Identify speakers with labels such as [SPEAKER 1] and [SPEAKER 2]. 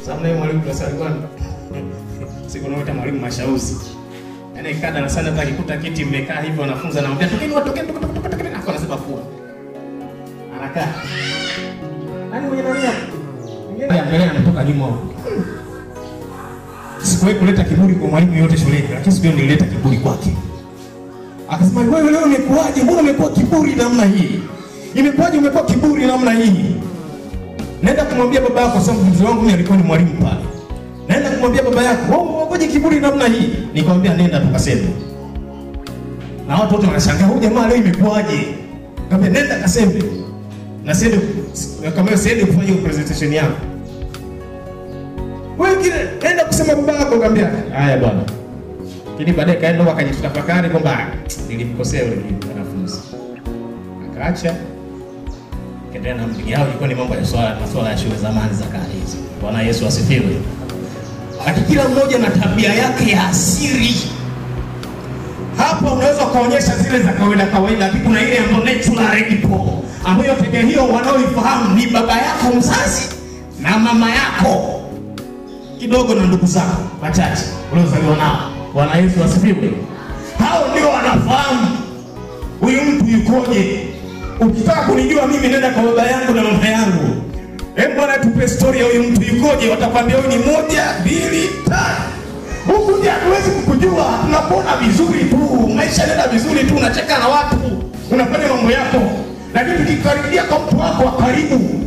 [SPEAKER 1] Sababu na mwalimu kwa sababu siku naota mwalimu mashauzi. Yaani kada na sana akikuta kiti mmekaa hivyo wanafunza na mwambia tokeni hapo anasema kuwa. Anakaa. Nani mwenye nani? Mwingine mbele anatoka nyuma huko. Sikuwahi kuleta kiburi kwa mwalimu yote shuleni, lakini siku hiyo nilileta kiburi kwake. Akasema wewe leo umekuaje? Mbona umekuwa kiburi namna hii? Imekuaje umekuwa kiburi namna hii? Nenda kumwambia baba yako, sababu mzee wangu mimi alikuwa ni mwalimu pale. Nenda kumwambia baba yako, wewe unakoje kiburi namna hii? Nikamwambia nenda tukaseme. Na watu wote wanashangaa, huyu jamaa leo imekuaje? Nikamwambia nenda kaseme. Na siende kama siende kufanya presentation yangu. Wewe kile nenda kusema baba yako, nikamwambia haya bwana. Lakini baadaye kaenda akajitafakari kwamba nilimkosea yule mwanafunzi. Akaacha. Kaendelea na mpigo yao, ilikuwa ni mambo ya masuala ya shule zamani za kale hizo. Bwana Yesu asifiwe. Lakini kila mmoja na tabia yake ya asili. Hapa unaweza kuonyesha zile za kawaida, lakini kuna ile ambayo natural ipo, ambayo tabia hiyo wanaoifahamu ni baba yako mzazi na mama yako kidogo na ndugu zako wachache uliozaliwa nao. Bwana Yesu asifiwe. Hao ndio wanafahamu huyu mtu yukoje. Ukitaka kunijua mimi nenda kwa baba yangu na mama yangu. Bwana tupe story ya huyu mtu yukoje, watakwambia huyu ni 1, 2, 3. Huku ndio hatuwezi kukujua, tunakuona vizuri tu, maisha yanaenda vizuri tu, unacheka na watu, unafanya mambo yako. Lakini tukikaribia kwa mtu wako wa karibu,